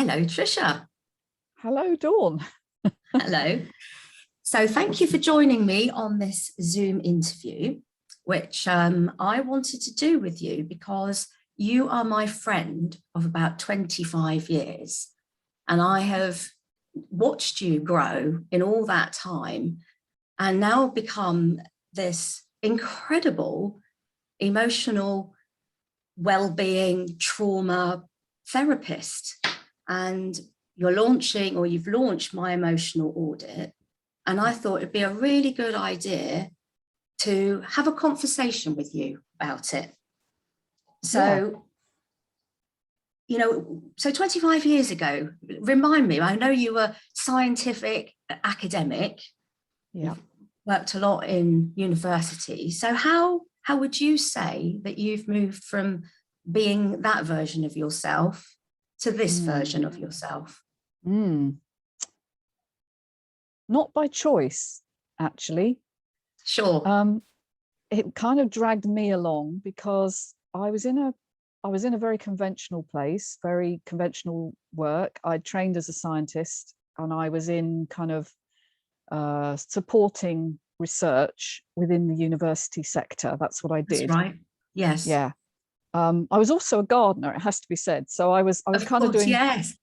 Hello, Tricia. Hello, Dawn. Hello. So thank you for joining me on this Zoom interview, which I wanted to do with you because you are my friend of about 25 years. And I have watched you grow in all that time and now become this incredible emotional well-being trauma therapist. And you're launching, or you've launched, My Emotional Audit. And I thought it'd be a really good idea to have a conversation with you about it. So, so 25 years ago, remind me, I know you were scientific, academic, you've worked a lot in university. So how would you say that you've moved from being that version of yourself to this version of yourself? Not by choice, actually. Sure. It kind of dragged me along because I was in a very conventional place, very conventional work. I trained as a scientist and I was in kind of supporting research within the university sector. That's what I did. That's right. Yes. Yeah. I was also a gardener, it has to be said. So I was kind of doing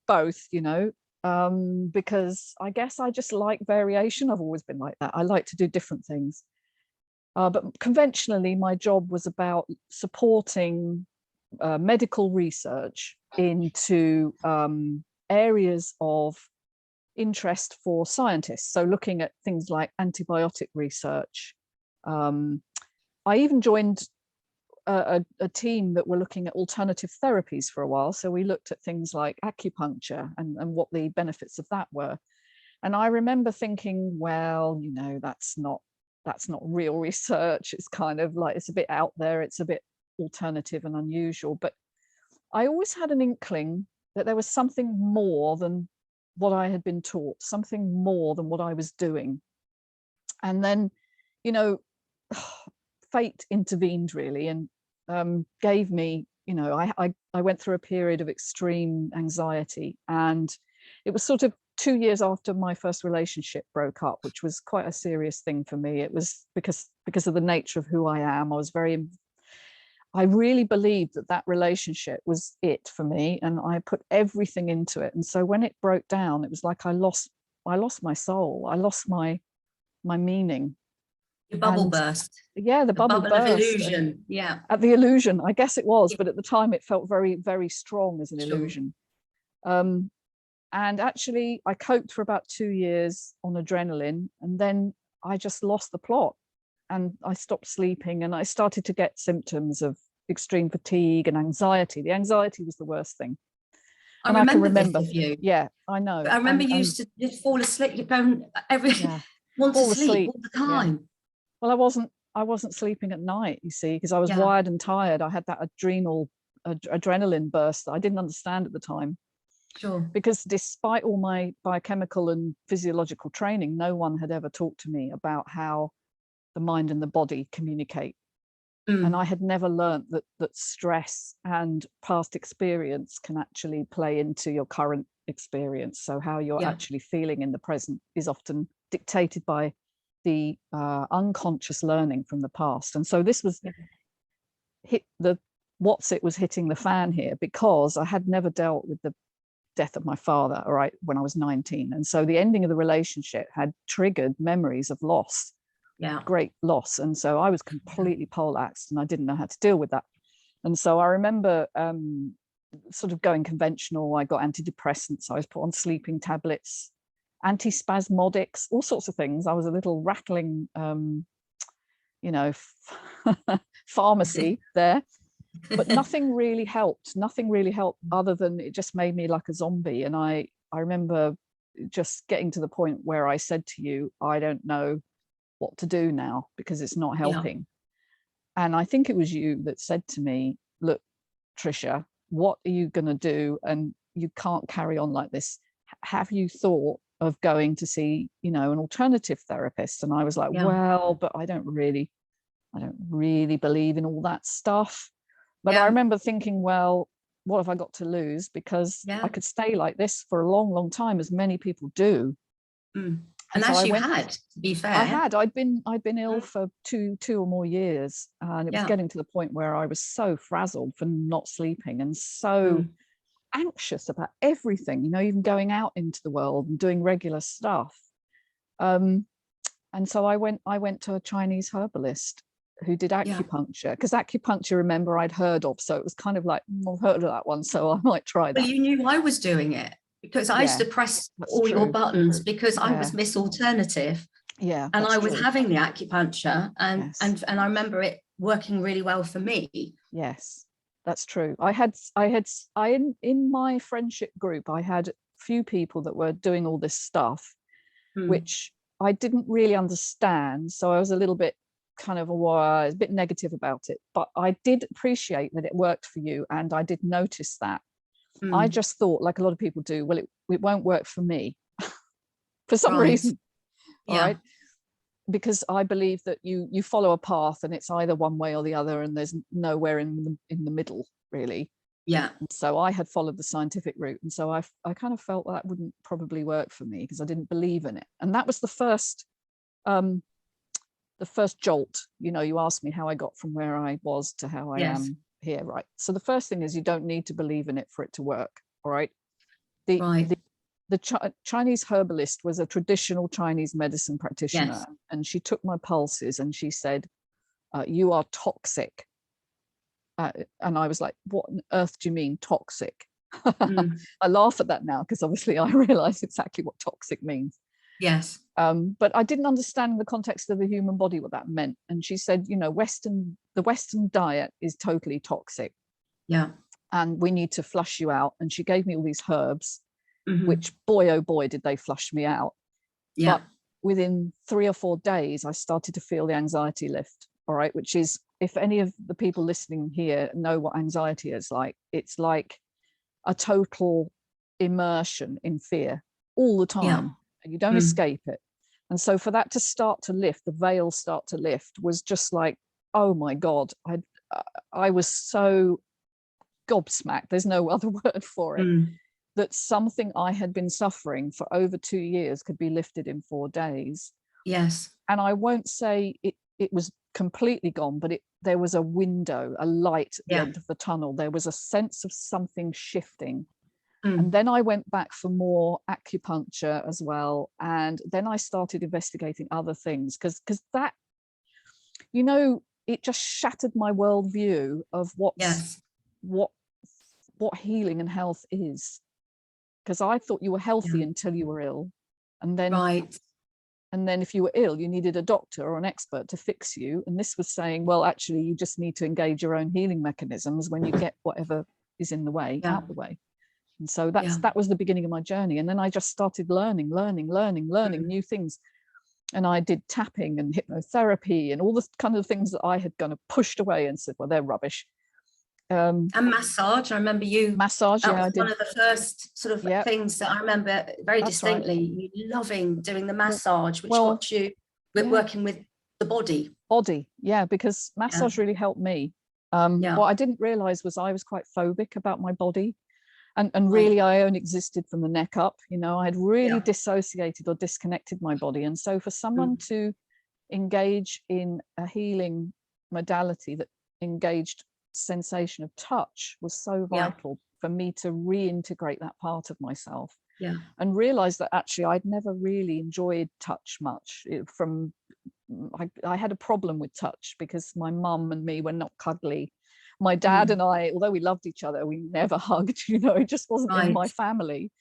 both, because I guess I just like variation. I've always been like that. I like to do different things. But conventionally, my job was about supporting medical research into areas of interest for scientists. So looking at things like antibiotic research. I even joined a team that were looking at alternative therapies for a while. So we looked at things like acupuncture and what the benefits of that were. And I remember thinking, well, that's not real research. It's kind of like, it's a bit out there. It's a bit alternative and unusual. But I always had an inkling that there was something more than what I had been taught, something more than what I was doing. And then, fate intervened really and gave me, I went through a period of extreme anxiety, and it was sort of 2 years after my first relationship broke up, which was quite a serious thing for me. It was because of the nature of who I am. I really believed that relationship was it for me, and I put everything into it. And so when it broke down, it was like I lost my soul. I lost my meaning. Your bubble burst. Yeah, the bubble burst. Of illusion. Yeah. At the illusion, I guess it was, but at the time it felt very, very strong as an illusion. And actually, I coped for about 2 years on adrenaline, and then I just lost the plot, and I stopped sleeping, and I started to get symptoms of extreme fatigue and anxiety. The anxiety was the worst thing. And I can remember this of you. Yeah, I know. I remember you used to just fall asleep. You don't want to sleep all the time. Yeah. Well, I wasn't sleeping at night, you see, because I was wired and tired. I had that adrenaline burst that I didn't understand at the time. Sure. Because despite all my biochemical and physiological training, no one had ever talked to me about how the mind and the body communicate. And I had never learned that stress and past experience can actually play into your current experience. So how you're actually feeling in the present is often dictated by the unconscious learning from the past. And so this was was hitting the fan here, because I had never dealt with the death of my father, when I was 19. And so the ending of the relationship had triggered memories of loss, great loss. And so I was completely poleaxed, and I didn't know how to deal with that. And so I remember sort of going conventional. I got antidepressants. I was put on sleeping tablets, antispasmodics, all sorts of things. I was a little rattling, pharmacy there. But nothing really helped. Nothing really helped, other than it just made me like a zombie. And I remember just getting to the point where I said to you, I don't know what to do now, because it's not helping. And I think it was you that said to me, look, Tricia, what are you going to do? And you can't carry on like this. Have you thought of going to see, an alternative therapist? And I was like, well, but I don't really believe in all that stuff. But I remember thinking, well, what have I got to lose? Because Yeah. I could stay like this for a long, long time, as many people do. And so as I you went, had, to be fair. I'd been ill for two or more years, and it was getting to the point where I was so frazzled for not sleeping and so anxious about everything, you know, even going out into the world and doing regular stuff. And so I went to a Chinese herbalist who did acupuncture, because acupuncture, remember, I'd heard of, so it was kind of like, I've heard of that one, so I might try that. Well, you knew I was doing it, because I used to press all your buttons, because I was Miss Alternative. Yeah, and I was having the acupuncture, and I remember it working really well for me. Yes, that's true. In my friendship group, I had a few people that were doing all this stuff, which I didn't really understand. So I was a little bit kind of a bit negative about it, but I did appreciate that it worked for you, and I did notice that. I just thought, like a lot of people do, well, it won't work for me for some reason. All right. Because I believe that you follow a path, and it's either one way or the other, and there's nowhere in the middle, really. Yeah. And so I had followed the scientific route, and so I kind of felt that wouldn't probably work for me, because I didn't believe in it. And that was the first jolt. You know, you asked me how I got from where I was to how I am here, right? So the first thing is, you don't need to believe in it for it to work. All right. The Chinese herbalist was a traditional Chinese medicine practitioner, and she took my pulses and she said, you are toxic. And I was like, what on earth do you mean toxic? I laugh at that now, because obviously I realize exactly what toxic means. Yes. But I didn't understand in the context of the human body what that meant. And she said, you know, the Western diet is totally toxic. Yeah. And we need to flush you out. And she gave me all these herbs, which, boy, oh boy, did they flush me out. Yeah. But within 3 or 4 days, I started to feel the anxiety lift. All right. Which is, if any of the people listening here know what anxiety is like, it's like a total immersion in fear all the time. And you don't escape it. And so for that to start to lift, the veil start to lift, was just like, oh my God, I was so gobsmacked, there's no other word for it, that something I had been suffering for over 2 years could be lifted in 4 days. Yes. And I won't say it was completely gone, but there was a window, a light at the end of the tunnel. There was a sense of something shifting. And then I went back for more acupuncture as well. And then I started investigating other things, because that, you know, it just shattered my worldview of what healing and health is. Because I thought you were healthy until you were ill. And then and then if you were ill, you needed a doctor or an expert to fix you. And this was saying, well, actually, you just need to engage your own healing mechanisms when you get whatever is in the way out the way. And so that was the beginning of my journey. And then I just started learning new things. And I did tapping and hypnotherapy and all the kind of things that I had kind of pushed away and said, well, they're rubbish. And massage. I remember you. Massage, that was I did. One of the first sort of things that I remember very distinctly. You loving doing the massage, which got you working with the body. Yeah, because massage really helped me. What I didn't realize was I was quite phobic about my body. And really, I only existed from the neck up. You know, I had really dissociated or disconnected my body. And so for someone to engage in a healing modality that engaged sensation of touch was so vital for me to reintegrate that part of myself. And realize that actually I'd never really enjoyed touch much. I had a problem with touch because my mum and me were not cuddly. My dad and I, although we loved each other, we never hugged, you know, it just wasn't in my family.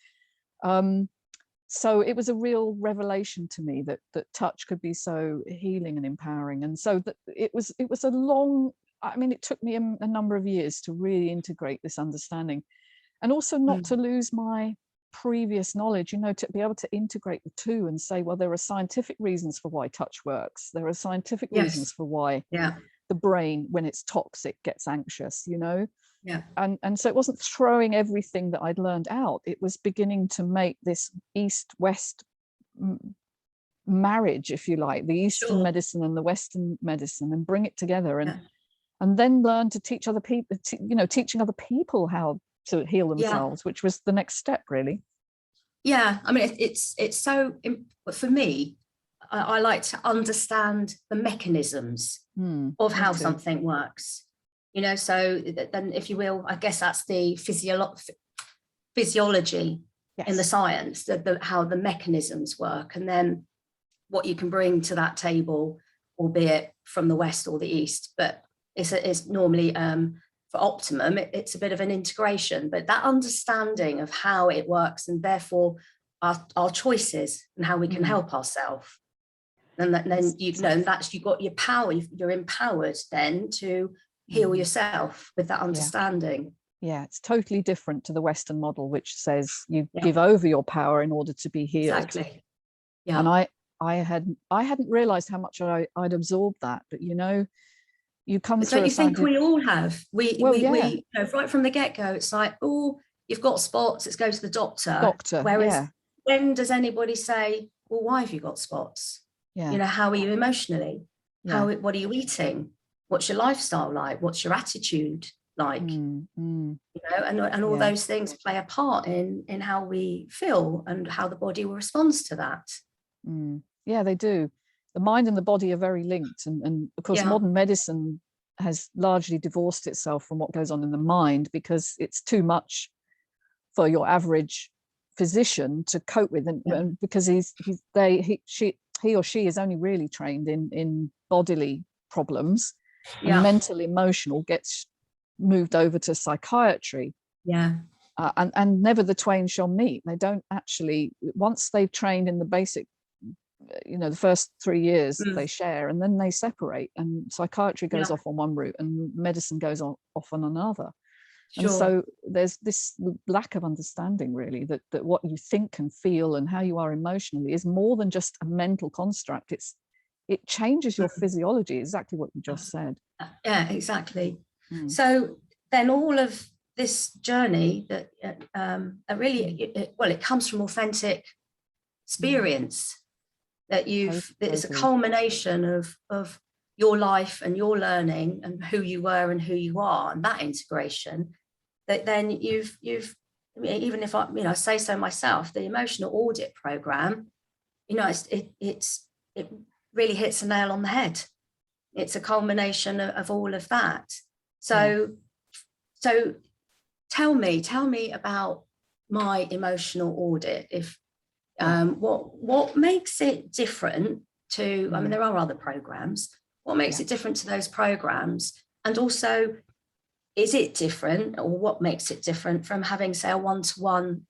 So it was a real revelation to me that touch could be so healing and empowering. And so that it was a long, I mean, it took me a number of years to really integrate this understanding, and also not to lose my previous knowledge, you know, to be able to integrate the two and say, well, there are scientific reasons for why touch works. There are scientific reasons for why the brain, when it's toxic, gets anxious, you know. And so it wasn't throwing everything that I'd learned out. It was beginning to make this East-West marriage, if you like, the Eastern medicine and the Western medicine, and bring it together, and then learn to teach other people, you know, teaching other people how to heal themselves, which was the next step, really. Yeah, I mean, it's so, for me, I like to understand the mechanisms of how something works, you know, so then, if you will, I guess that's the physiology in the science, how the mechanisms work, and then what you can bring to that table, albeit from the West or the East. But it's normally, for optimum, it's a bit of an integration, but that understanding of how it works, and therefore our choices and how we can help ourselves. And then you know, and that's, you've got your power, you're empowered then to heal yourself with that understanding. Yeah, it's totally different to the Western model, which says you give over your power in order to be healed. Exactly. Yeah. And I hadn't realized how much I'd absorbed that, but you know, you come through. Don't you think we all have? We you know, right from the get-go, it's like, oh, you've got spots, let's go to the doctor. Whereas when does anybody say, well, why have you got spots? Yeah. You know, how are you emotionally? What are you eating? What's your lifestyle like? What's your attitude like? You know, and all those things play a part in how we feel and how the body responds to that. Yeah, they do. The mind and the body are very linked, and of course modern medicine has largely divorced itself from what goes on in the mind, because it's too much for your average physician to cope with, and because he or she is only really trained in bodily problems, and mental emotional gets moved over to psychiatry. And never the twain shall meet. They don't actually, once they've trained in the basic, you know, the first 3 years they share, and then they separate, and psychiatry goes off on one route and medicine goes off on another. And so there's this lack of understanding, really, that what you think and feel and how you are emotionally is more than just a mental construct. It changes your physiology, exactly what you just said. Yeah, exactly. So then all of this journey that it comes from authentic experience, that it's a culmination of your life and your learning and who you were and who you are, and that integration, that then you've even if I say so myself, the emotional audit program, you know, it really hits a nail on the head. It's a culmination of all of that. So tell me about my emotional audit. If what makes it different to, I mean, there are other programs. What makes it different to those programs? And also, is it different, or what makes it different from having, say, a one-to-one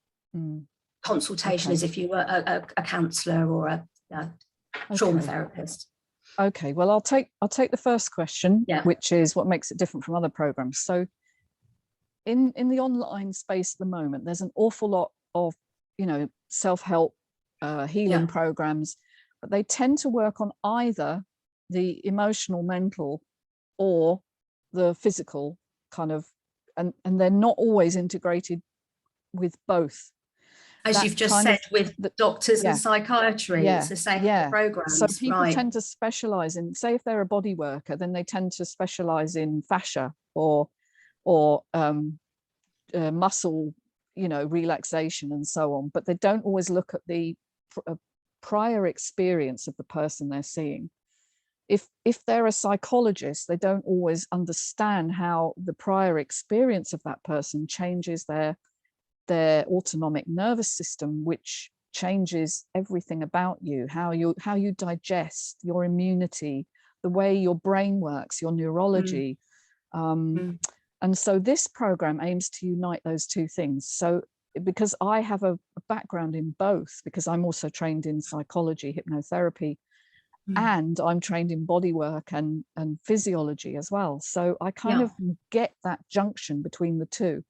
consultation as if you were a counsellor or a trauma therapist? Okay, well, I'll take the first question, which is what makes it different from other programs. So in the online space at the moment, there's an awful lot of, you know, self-help healing programs, but they tend to work on either the emotional, mental, or the physical kind of, and they're not always integrated with both. As you've just said, with the doctors and psychiatry, it's the same programs. So people tend to specialize in, say, if they're a body worker, then they tend to specialize in fascia or muscle, you know, relaxation and so on. But they don't always look at the prior experience of the person they're seeing. If they're a psychologist, they don't always understand how the prior experience of that person changes their autonomic nervous system, which changes everything about you, how you digest, your immunity, the way your brain works, your neurology. And so this program aims to unite those two things. So because I have a background in both, because I'm also trained in psychology, hypnotherapy, and I'm trained in body work and physiology as well. So I kind of get that junction between the two.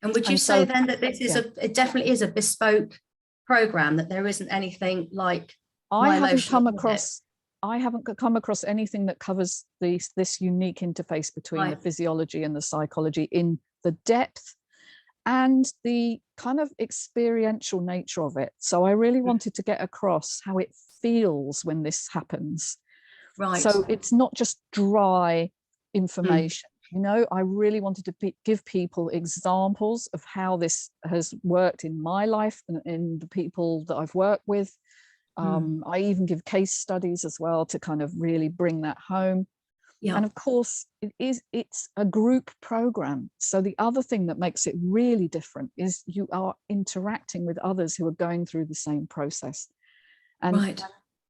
And would you say then that this is it definitely is a bespoke program, that there isn't anything like I haven't come across anything that covers this unique interface between the physiology and the psychology in the depth and the kind of experiential nature of it. So I really wanted to get across how it feels when this happens. So it's not just dry information. You know, I really wanted to give people examples of how this has worked in my life and in the people that I've worked with. I even give case studies as well to kind of really bring that home. Yeah. And of course, it's a group program. So the other thing that makes it really different is you are interacting with others who are going through the same process. And right.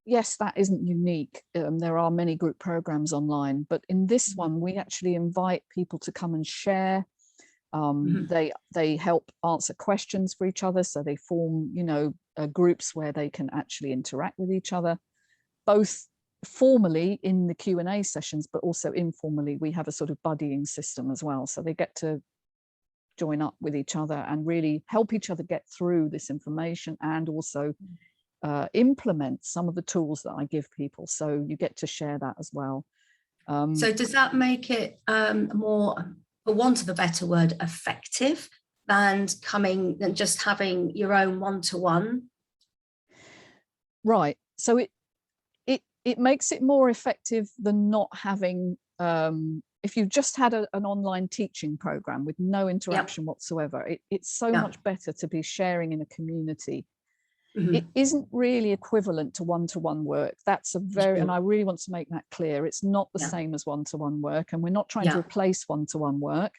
Yes, that isn't unique. There are many group programs online, but in this one, we actually invite people to come and share. They help answer questions for each other. So they form, you know, groups where they can actually interact with each other, both formally in the Q&A sessions, but also informally. We have a sort of buddying system as well. So they get to join up with each other and really help each other get through this information, and also implement some of the tools that I give people. So you get to share that as well. So does that make it more, for want of a better word, effective than just having your own one-to-one? Right. So it makes it more effective than not having, if you've just had an online teaching program with no interaction whatsoever, it's so much better to be sharing in a community. It isn't really equivalent to one-to-one work. That's a very, and I really want to make that clear. It's not the same as one-to-one work, and we're not trying to replace one-to-one work.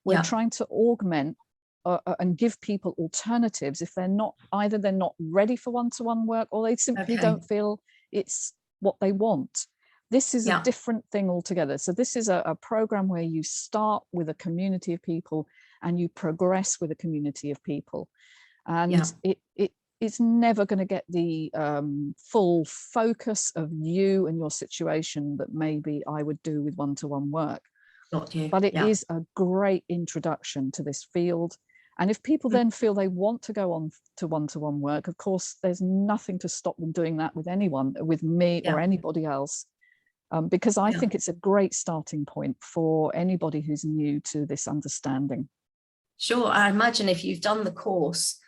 We're trying to augment and give people alternatives if they're not, either they're not ready for one-to-one work, or they simply don't feel it's what they want. This is a different thing altogether. So this is a program where you start with a community of people and you progress with a community of people. And it's never going to get the full focus of you and your situation that maybe I would do with one-to-one work. But it is a great introduction to this field. And if people then feel they want to go on to one-to-one work, of course, there's nothing to stop them doing that with anyone, with me or anybody else, because I think it's a great starting point for anybody who's new to this understanding. Sure. I imagine if you've done the course,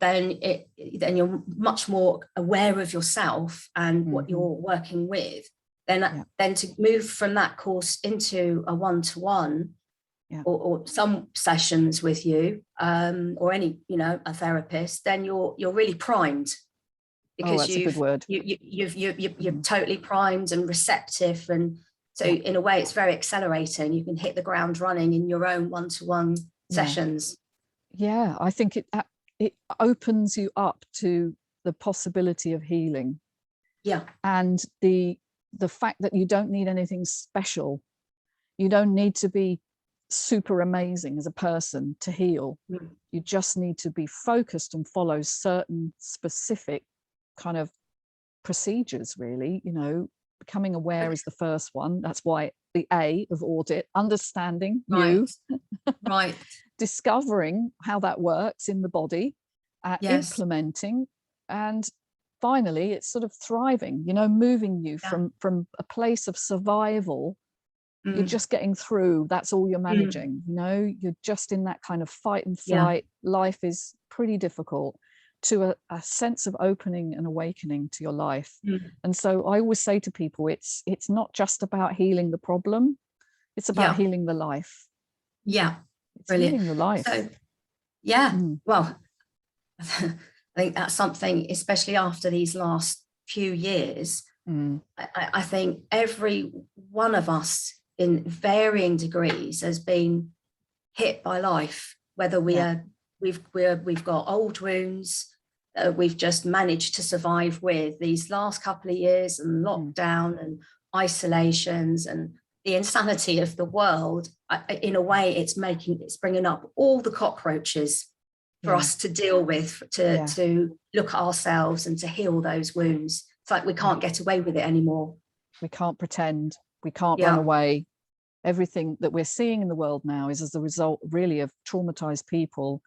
then you're much more aware of yourself and what you're working with. Then to move from that course into a one-to-one or some sessions with you, or any, you know, a therapist, then you're really primed, because that's a good word. you're totally primed and receptive, and so in a way it's very accelerating. You can hit the ground running in your own one-to-one sessions. I think it opens you up to the possibility of healing. And the fact that you don't need anything special. You don't need to be super amazing as a person to heal. You just need to be focused and follow certain specific kind of procedures, really. You know, becoming aware is the first one. That's why the A of audit, understanding you, discovering how that works in the body, implementing, and finally it's sort of thriving, you know, moving you from a place of survival. You're just getting through, that's all you're managing, you know, you're just in that kind of fight and flight. Life is pretty difficult, to a sense of opening and awakening to your life. And so I always say to people, it's not just about healing the problem, it's about healing the life. It's Brilliant. healing the life. So well, I think that's something, especially after these last few years, I think every one of us in varying degrees has been hit by life, whether we've got old wounds that we've just managed to survive with these last couple of years, and lockdown and isolations and the insanity of the world. In a way, it's bringing up all the cockroaches for us to deal with, to look at ourselves and to heal those wounds. It's like we can't get away with it anymore. We can't pretend. We can't run away. Everything that we're seeing in the world now is as a result, really, of traumatized people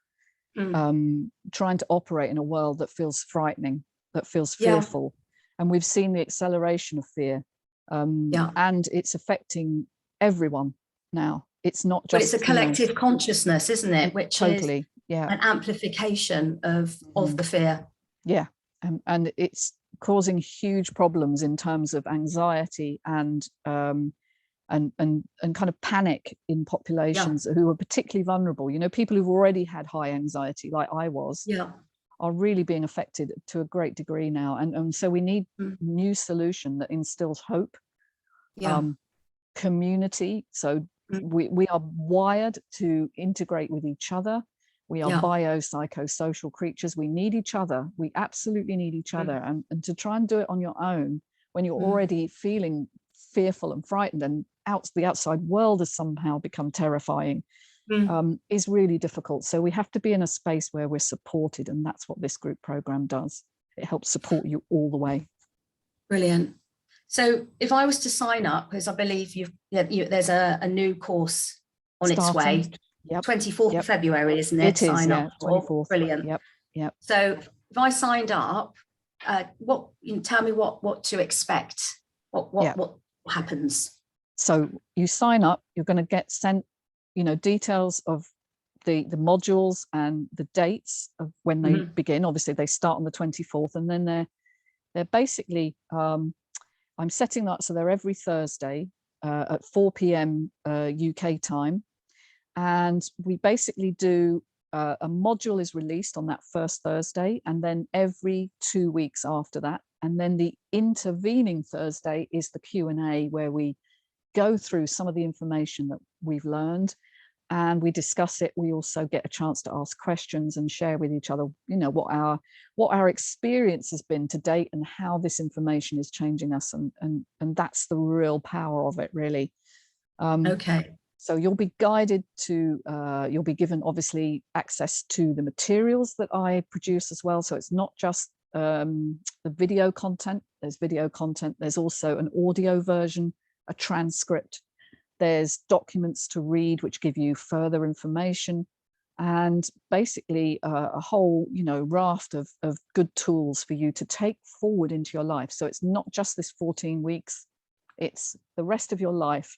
trying to operate in a world that feels frightening, that feels fearful. And we've seen the acceleration of fear. And it's affecting everyone now. It's not just... But it's a collective consciousness, isn't it? Which totally, is an amplification of the fear. And it's causing huge problems in terms of anxiety and and kind of panic in populations who are particularly vulnerable. You know, people who've already had high anxiety, like I was, are really being affected to a great degree now. And so we need new solution that instills hope, community. So we are wired to integrate with each other. We are biopsychosocial creatures. We need each other. We absolutely need each other. And to try and do it on your own when you're already feeling fearful and frightened, and the outside world has somehow become terrifying, is really difficult. So we have to be in a space where we're supported, and that's what this group program does. It helps support you all the way. Brilliant. So if I was to sign up, because I believe there's a new course on its way, 24th of February, isn't it? It is, 24th. Brilliant. Yep. So if I signed up, tell me what to expect. What happens? So you sign up, you're going to get sent, details of the modules and the dates of when they begin. Obviously they start on the 24th, and then they're basically, I'm setting that so they're every Thursday at 4 p.m. UK time. And we basically do a module is released on that first Thursday, and then every 2 weeks after that. And then the intervening Thursday is the Q&A, where we go through some of the information that we've learned and we discuss it. We also get a chance to ask questions and share with each other, what our experience has been to date and how this information is changing us. And that's the real power of it, really. Okay. So you'll be guided to, you'll be given obviously access to the materials that I produce as well. So it's not just the video content. There's video content. There's also an audio version, a transcript. There's documents to read, which give you further information, and basically a whole, raft of good tools for you to take forward into your life. So it's not just this 14 weeks, it's the rest of your life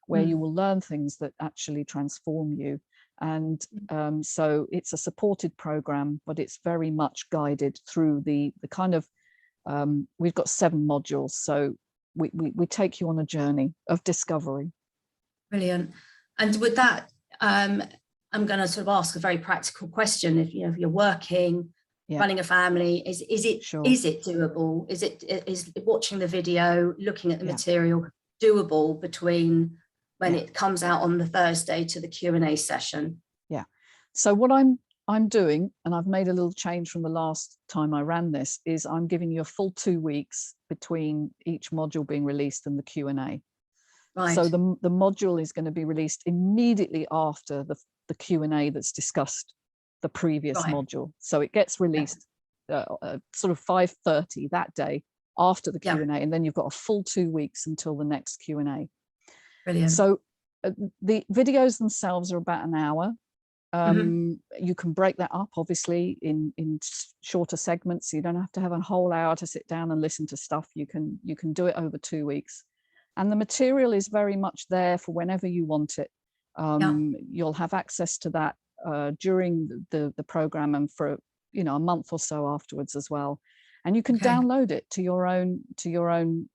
where you will learn things that actually transform you. And so it's a supported program, but it's very much guided through the kind of, we've got 7 modules. So we take you on a journey of discovery. Brilliant. And with that, I'm going to sort of ask a very practical question. If you're working, running a family, is it doable? Is watching the video, looking at the material doable between when it comes out on the Thursday to the Q&A session? Yeah. So what I'm doing, and I've made a little change from the last time I ran this, is I'm giving you a full 2 weeks between each module being released and the Q&A. Right. So the module is going to be released immediately after the Q&A that's discussed the previous module. So it gets released sort of 5:30 that day after the Q&A, and then you've got a full 2 weeks until the next Q&A. Brilliant. So the videos themselves are about an hour. You can break that up, obviously, in shorter segments. So you don't have to have a whole hour to sit down and listen to stuff. You can do it over 2 weeks. And the material is very much there for whenever you want it. You'll have access to that during the program, and for a month or so afterwards as well. And you can download it to your own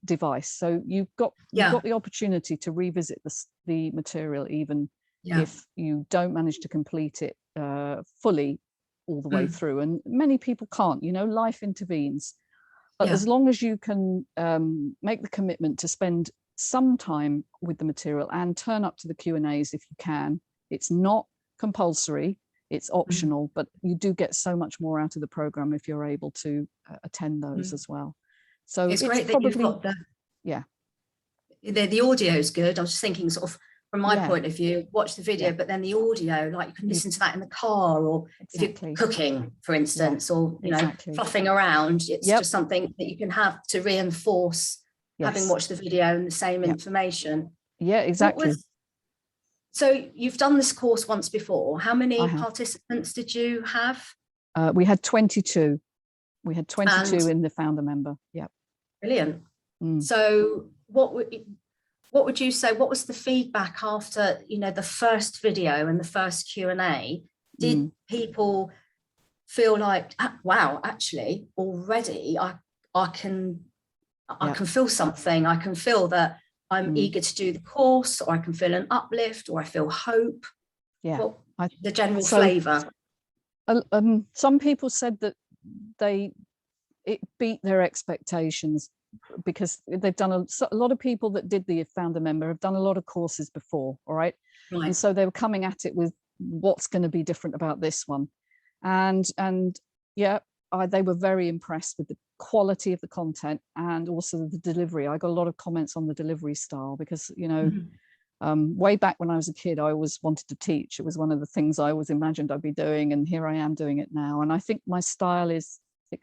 device. So you've got the opportunity to revisit the material, even if you don't manage to complete it fully all the way through. And many people can't. Life intervenes. But as long as you can make the commitment to spend some time with the material and turn up to the Q&As if you can. It's not compulsory, it's optional, but you do get so much more out of the program if you're able to attend those as well. So it's great that you've got the audio is good. I was just thinking, sort of from my point of view, watch the video, but then the audio, like you can listen to that in the car, or if you're cooking, for instance, or fluffing around. It's just something that you can have to reinforce having watched the video and the same information. Yeah, exactly. So you've done this course once before. How many participants did you have? We had 22. We had 22 in the founder member. Yeah. Brilliant. So what would you say, what was the feedback after, the first video and the first Q&A? Did people feel like, wow, actually already I can feel something. I can feel that I'm eager to do the course, or I can feel an uplift, or I feel hope. Yeah. What the general flavour? Some people said that it beat their expectations, because they've done a lot of people that did the founder member have done a lot of courses before, all right? And so they were coming at it with what's going to be different about this one, and yeah, they were very impressed with the quality of the content and also the delivery. I got a lot of comments on the delivery style, because, you know, way back when I was a kid, I always wanted to teach. It was one of the things I always imagined I'd be doing, and here I am doing it now. And I think my style is,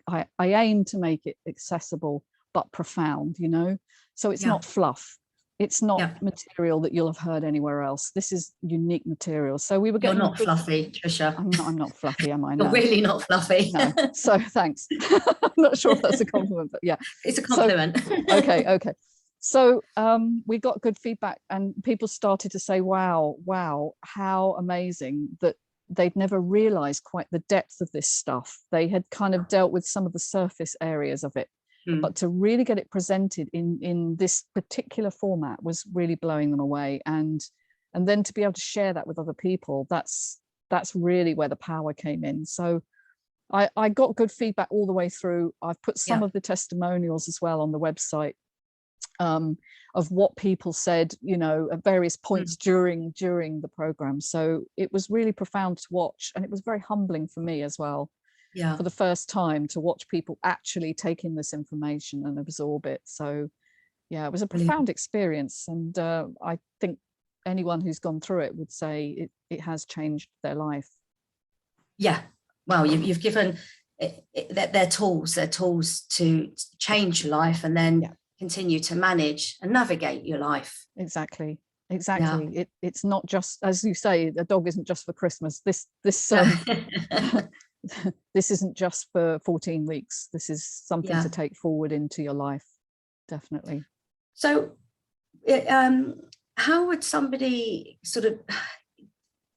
I aim to make it accessible but profound, you know. So it's not fluff. It's not material that you'll have heard anywhere else. This is unique material. So we were getting. You're not fluffy, Tricia. I'm not fluffy, am I? You're really not fluffy. No. So thanks. I'm not sure if that's a compliment, but yeah. It's a compliment. So, okay. So we got good feedback, and people started to say, wow, how amazing, that they'd never realized quite the depth of this stuff. They had kind of dealt with some of the surface areas of it, but to really get it presented in this particular format was really blowing them away. And then to be able to share that with other people, that's really where the power came in. So I got good feedback all the way through. I've put some of the testimonials as well on the website, of what people said, you know, at various points during the program. So it was really profound to watch, and it was very humbling for me as well, for the first time, to watch people actually take in this information and absorb it. So yeah, it was a profound experience, and I think anyone who's gone through it would say it has changed their life. Yeah, well, you've given their tools to change your life, and then continue to manage and navigate your life. Exactly. It's not just, as you say, the dog isn't just for Christmas. This this isn't just for 14 weeks. This is something to take forward into your life, definitely. So how would somebody sort of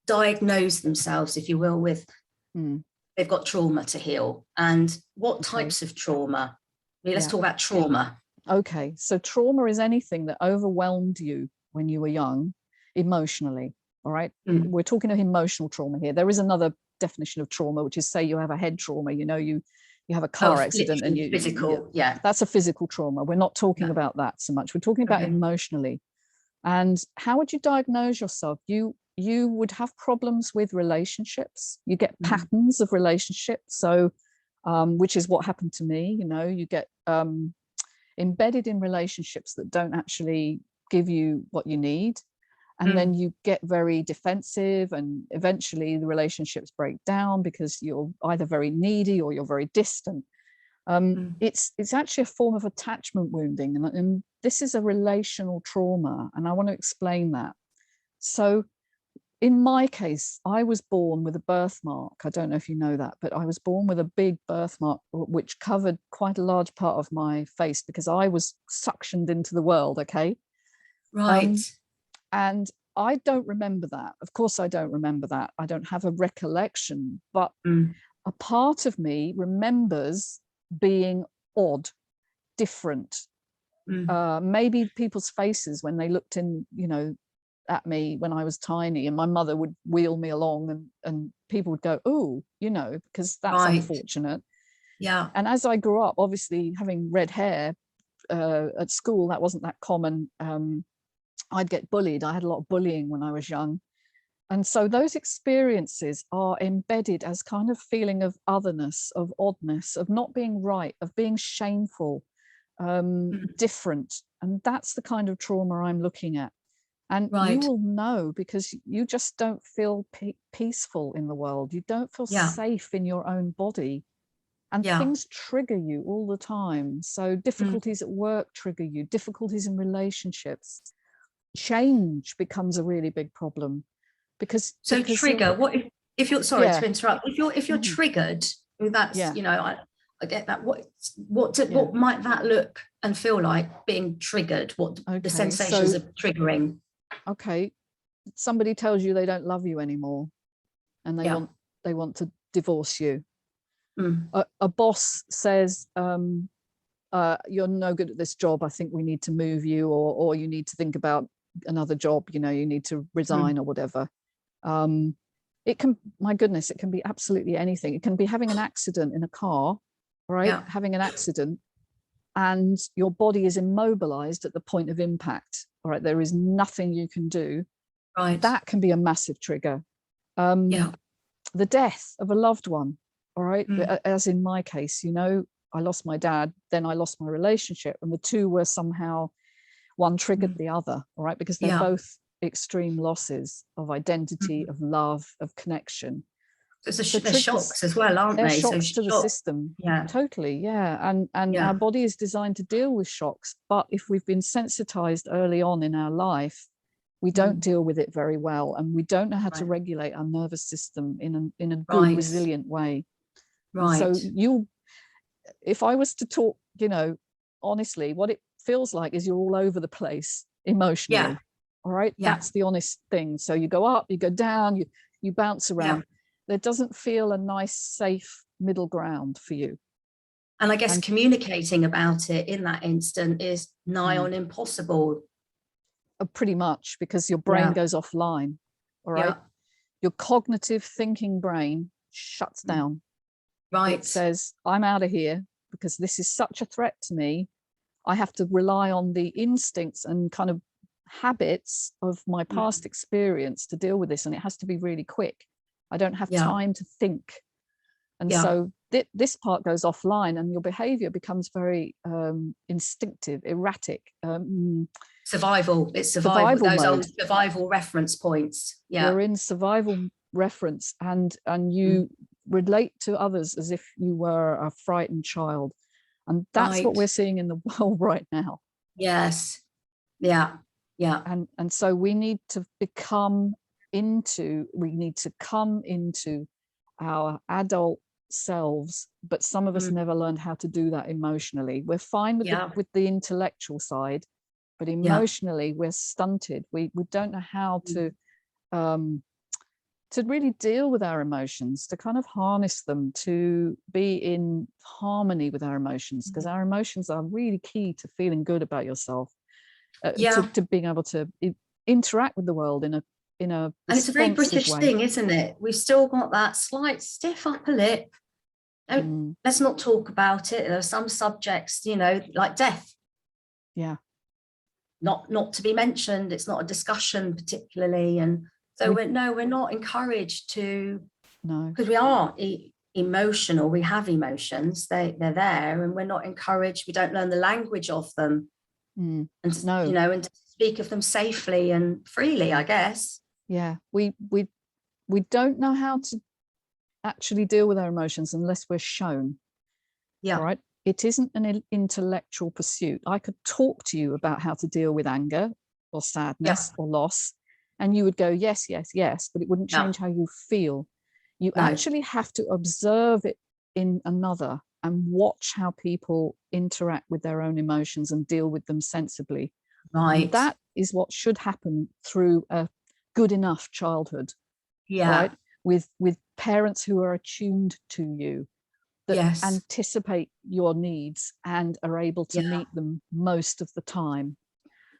diagnose themselves, if you will, with they've got trauma to heal, and what types of trauma? Let's talk about trauma. Okay, so trauma is anything that overwhelmed you when you were young, emotionally, all right? We're talking of emotional trauma here. There is another definition of trauma, which is, say you have a head trauma, you know, you have a car accident and you physical, that's a physical trauma. We're not talking about that so much. We're talking about emotionally. And how would you diagnose yourself? You would have problems with relationships. You get patterns of relationships. So, which is what happened to me. You know, you get embedded in relationships that don't actually give you what you need, and then you get very defensive, and eventually the relationships break down because you're either very needy or you're very distant. It's actually a form of attachment wounding, and this is a relational trauma, and I want to explain that. So in my case, I was born with a birthmark. I don't know if you know that, but I was born with a big birthmark which covered quite a large part of my face, because I was suctioned into the world, okay? Right. And I don't remember that. Of course, I don't remember that. I don't have a recollection, but a part of me remembers being odd, different. Maybe people's faces when they looked in, you know, at me when I was tiny, and my mother would wheel me along, and people would go, oh, you know, because that's unfortunate. Yeah. And as I grew up, obviously having red hair at school, that wasn't that common. I'd get bullied. I had a lot of bullying when I was young. And so those experiences are embedded as kind of feeling of otherness, of oddness, of not being right, of being shameful, different. And that's the kind of trauma I'm looking at. And you will know, because you just don't feel peaceful in the world. You don't feel safe in your own body. And things trigger you all the time. So difficulties at work trigger you, difficulties in relationships. Change becomes a really big problem. Because trigger, what if you're sorry to interrupt, if you're triggered, that's you know, I get that. What might that look and feel like, being triggered? What the sensations of triggering? Okay, somebody tells you they don't love you anymore, and they want to divorce you. A boss says, you're no good at this job, I think we need to move you, or you need to think about another job, you know, you need to resign or whatever. It can, my goodness, it can be absolutely anything. It can be having an accident in a car, right? Yeah. Having an accident and your body is immobilized at the point of impact. All right, there is nothing you can do. Right. That can be a massive trigger. Yeah. The death of a loved one, all right, Mm. as in my case, you know, I lost my dad, then I lost my relationship, and the two were somehow, one triggered the other, all right, because they're Yeah. both extreme losses of identity, of love, of connection. So So they're shocks as well, aren't they're they? So shocks to the system. Yeah. Totally, yeah. And Yeah. our body is designed to deal with shocks, but if we've been sensitized early on in our life, we don't deal with it very well, and we don't know how to regulate our nervous system in a good, resilient way. And so if I was to talk, you know, honestly, what it feels like is you're all over the place emotionally. Yeah. All right. Yeah. That's the honest thing. So you go up, you go down, you bounce around. There doesn't feel a nice, safe middle ground for you. And I guess communicating about it in that instant is nigh on impossible. Pretty much, because your brain goes offline. All right. Your cognitive thinking brain shuts down. Right. It says, I'm out of here because this is such a threat to me. I have to rely on the instincts and kind of habits of my past experience to deal with this. And it has to be really quick. I don't have time to think. And so this part goes offline and your behavior becomes very instinctive, erratic. Survival. It's survival. Those mode. old survival reference points. Yeah. You're in survival reference, and you relate to others as if you were a frightened child. And that's what we're seeing in the world right now. Yes. Yeah. Yeah. And so we need to come into our adult selves, but some of us never learned how to do that emotionally. We're fine with the intellectual side, but emotionally we're stunted. We don't know how to really deal with our emotions, to kind of harness them, to be in harmony with our emotions, because our emotions are really key to feeling good about yourself, to being able to interact with the world in a and it's a very British thing, isn't it? We've still got that slight stiff upper lip. Let's not talk about it. There are some subjects, you know, like death. Yeah. Not to be mentioned. It's not a discussion particularly. And so we're not encouraged to, because we are emotional. We have emotions. They're there, and we're not encouraged. We don't learn the language of them, and you know, and to speak of them safely and freely, I guess. Yeah, we don't know how to actually deal with our emotions unless we're shown. Yeah. Right. It isn't an intellectual pursuit. I could talk to you about how to deal with anger or sadness or loss, and you would go, yes, yes, yes, but it wouldn't change how you feel. You actually have to observe it in another and watch how people interact with their own emotions and deal with them sensibly. Right. And that is what should happen through a good enough childhood. Yeah. Right. With parents who are attuned to you, that anticipate your needs and are able to meet them most of the time.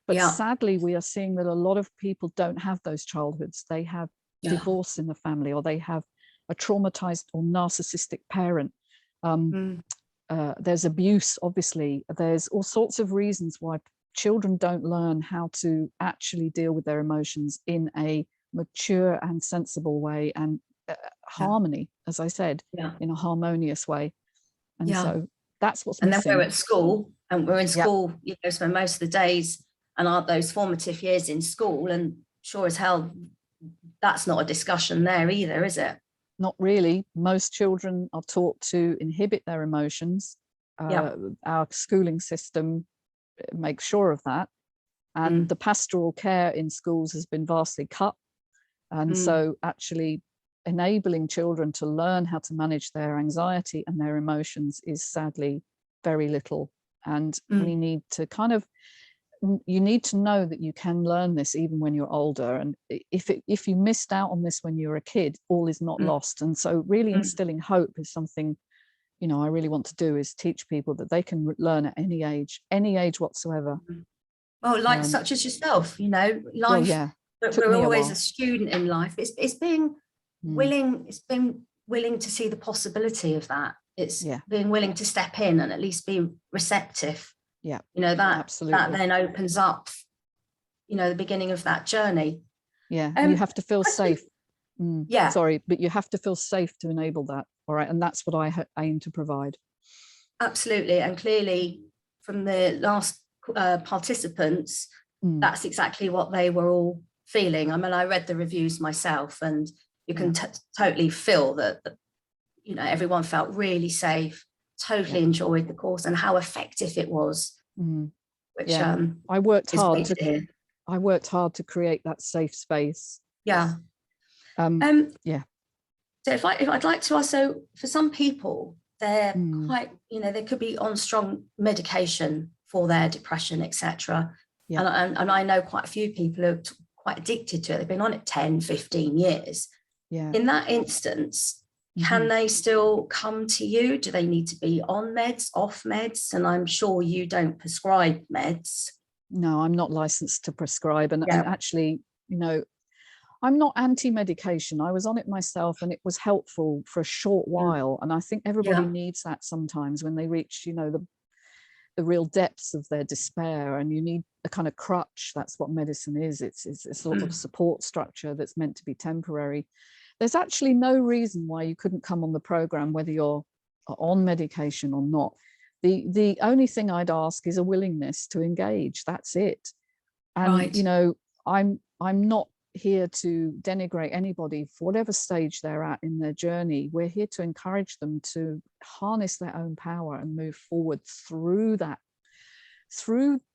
But sadly, we are seeing that a lot of people don't have those childhoods. They have divorce in the family, or they have a traumatized or narcissistic parent. There's abuse, obviously. There's all sorts of reasons why children don't learn how to actually deal with their emotions in a mature and sensible way, and harmony, as I said, in a harmonious way. And so that's what's missing. And then we're at school, and we're in school, you know, spend most of the days and aren't those formative years in school, and sure as hell that's not a discussion there either, is it? Not really. Most children are taught to inhibit their emotions. Our schooling system makes sure of that, and the pastoral care in schools has been vastly cut. And so actually enabling children to learn how to manage their anxiety and their emotions is sadly very little. And we need to you need to know that you can learn this even when you're older. And if you missed out on this when you were a kid, all is not lost. And so really instilling hope is something I really want to do is teach people that they can learn at any age whatsoever. Well, like such as yourself, life, well, yeah, we're always while. a student in life. It's being willing, to see the possibility of that. It's being willing to step in and at least be receptive. Yeah, that absolutely. That then opens up, the beginning of that journey. Yeah, you have to feel safe. Yeah, sorry, but you have to feel safe to enable that. All right, and that's what I aim to provide. Absolutely, and clearly from the last participants, that's exactly what they were all feeling. I mean, I read the reviews myself, and you can totally feel that everyone felt really safe, totally enjoyed the course, and how effective it was. Which I worked hard to create that safe space. Yeah. Yeah. So if I'd like to ask, so for some people, they're quite, they could be on strong medication for their depression, etc. And I know quite a few people who are quite addicted to it. They've been on it 10, 15 years. Yeah. In that instance, can they still come to you? Do they need to be on meds, off meds? And I'm sure you don't prescribe meds. No, I'm not licensed to prescribe. And actually, I'm not anti-medication. I was on it myself and it was helpful for a short while. And I think everybody needs that sometimes when they reach, the real depths of their despair, and you need a kind of crutch. That's what medicine is. It's a sort of support structure that's meant to be temporary. There's actually no reason why you couldn't come on the program, whether you're on medication or not. The only thing I'd ask is a willingness to engage. That's it. And I'm not here to denigrate anybody for whatever stage they're at in their journey. We're here to encourage them to harness their own power and move forward through the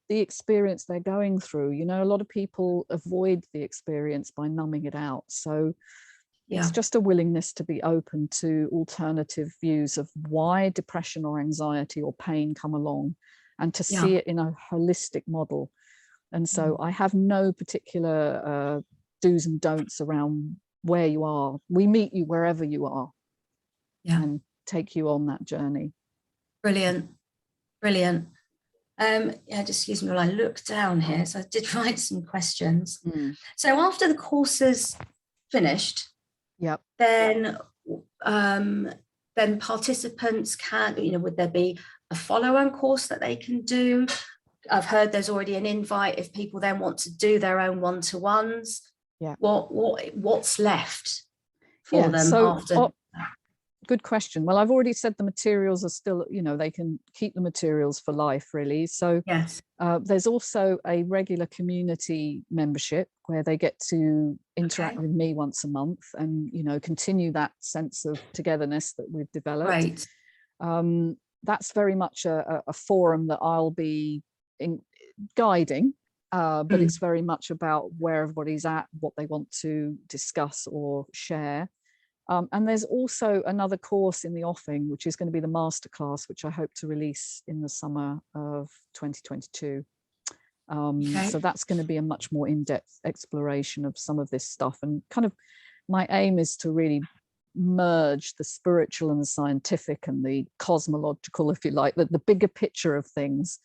experience they're going through. A lot of people avoid the experience by numbing it out. So it's just a willingness to be open to alternative views of why depression or anxiety or pain come along, and to see it in a holistic model. And so I have no particular do's and don'ts around where you are. We meet you wherever you are and take you on that journey. Brilliant. Just excuse me while I look down here. So I did write some questions. So after the course is finished, then participants can, would there be a follow-on course that they can do? I've heard there's already an invite if people then want to do their own one-to-ones. What's left for them after? Good question. Well, I've already said the materials are still, they can keep the materials for life, really. So there's also a regular community membership where they get to interact with me once a month and, continue that sense of togetherness that we've developed. That's very much a forum that I'll be guiding, but it's very much about where everybody's at, what they want to discuss or share. And there's also another course in the offing, which is going to be the masterclass, which I hope to release in the summer of 2022. So that's going to be a much more in-depth exploration of some of this stuff. And kind of my aim is to really merge the spiritual and the scientific and the cosmological, if you like, the bigger picture of things,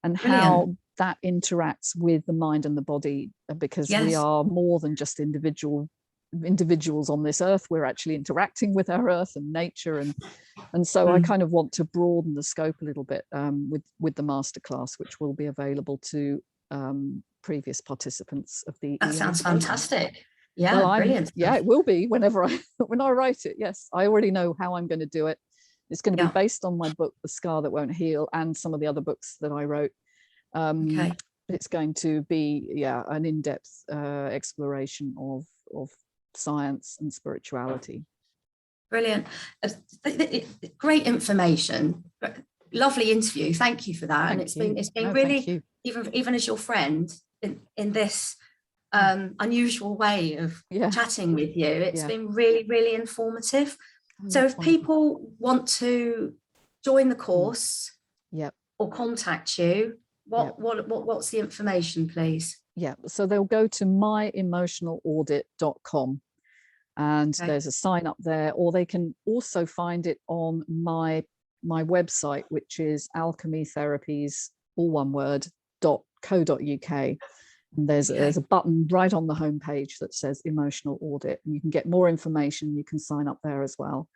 and how that interacts with the mind and the body, because we are more than just individuals on this earth. We're actually interacting with our earth and nature, and so I kind of want to broaden the scope a little bit with the masterclass, which will be available to previous participants of the That sounds fantastic. Brilliant. It will be when I write it. Yes, I already know how I'm going to do it. It's going to be based on my book, The Scar That Won't Heal, and some of the other books that I wrote. It's going to be an in-depth exploration of science and spirituality. Brilliant. Great information. Lovely interview. Thank you for that. It's been really, even as your friend in this unusual way of chatting with you, it's been really, really informative. So if people want to join the course or contact you, what's the information, please? So they'll go to myemotionalaudit.com, and there's a sign up there, or they can also find it on my my website, which is alchemytherapies, all one word, .co.uk. And there's a button right on the homepage that says emotional audit, and you can get more information. You can sign up there as well.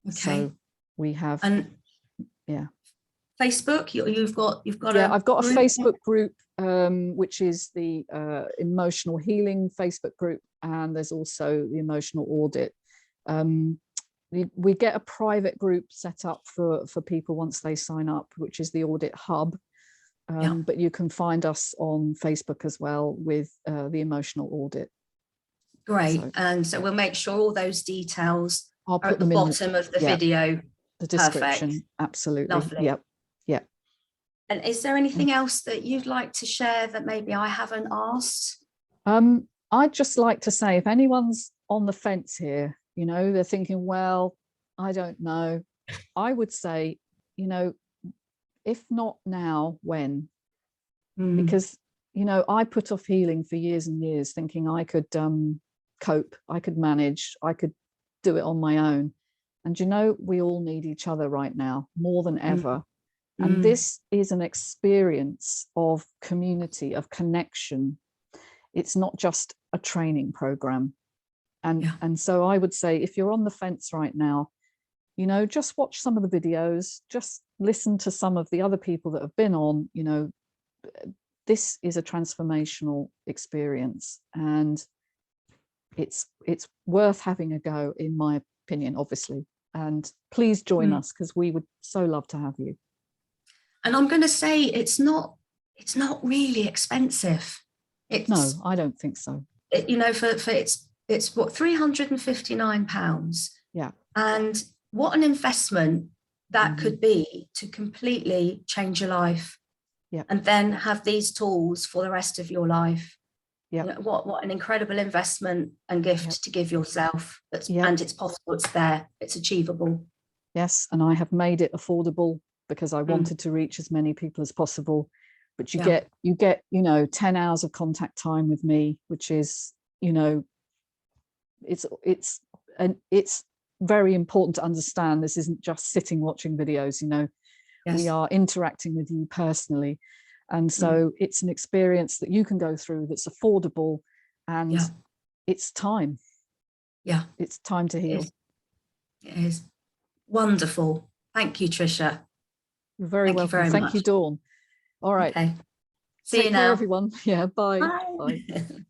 Okay. So we have, and yeah, Facebook. You've got yeah. I've got a group? Facebook group, which is the emotional healing Facebook group, and there's also the emotional audit. We get a private group set up for people once they sign up, which is the Audit Hub. But you can find us on Facebook as well with the emotional audit. Great. And so we'll make sure all those details I'll are at the bottom of the video. The description. Perfect. Absolutely. Lovely. Yep. Yeah. And is there anything else that you'd like to share that maybe I haven't asked? I'd just like to say, if anyone's on the fence here, you know, they're thinking, well, I don't know, I would say, you know, if not now, when? Because, you know, I put off healing for years and years, thinking I could cope, I could manage, I could do it on my own. And, you know, we all need each other right now, more than ever. And this is an experience of community, of connection. It's not just a training program. And so I would say, if you're on the fence right now, you know, just watch some of the videos, just listen to some of the other people that have been on. You know, this is a transformational experience, and it's worth having a go, in my opinion, obviously. And please join us, because we would so love to have you. And I'm going to say it's not really expensive. No, I don't think so. You know, for it's what, £359. Yeah. And what an investment that could be to completely change your life. Yeah. And then have these tools for the rest of your life. Yeah. You know, what an incredible investment and gift to give yourself. And it's possible, it's there, it's achievable. Yes, and I have made it affordable because I wanted to reach as many people as possible. But you get, you know, 10 hours of contact time with me, which is, you know, it's very important to understand. This isn't just sitting watching videos, you know. We are interacting with you personally. And so it's an experience that you can go through that's affordable, and it's time. Yeah. It's time to heal. It is. Wonderful. Thank you, Tricia. You're very welcome. Thank you, Dawn. All right. Okay. See you now. Take care, everyone. Yeah, bye. Bye. Bye.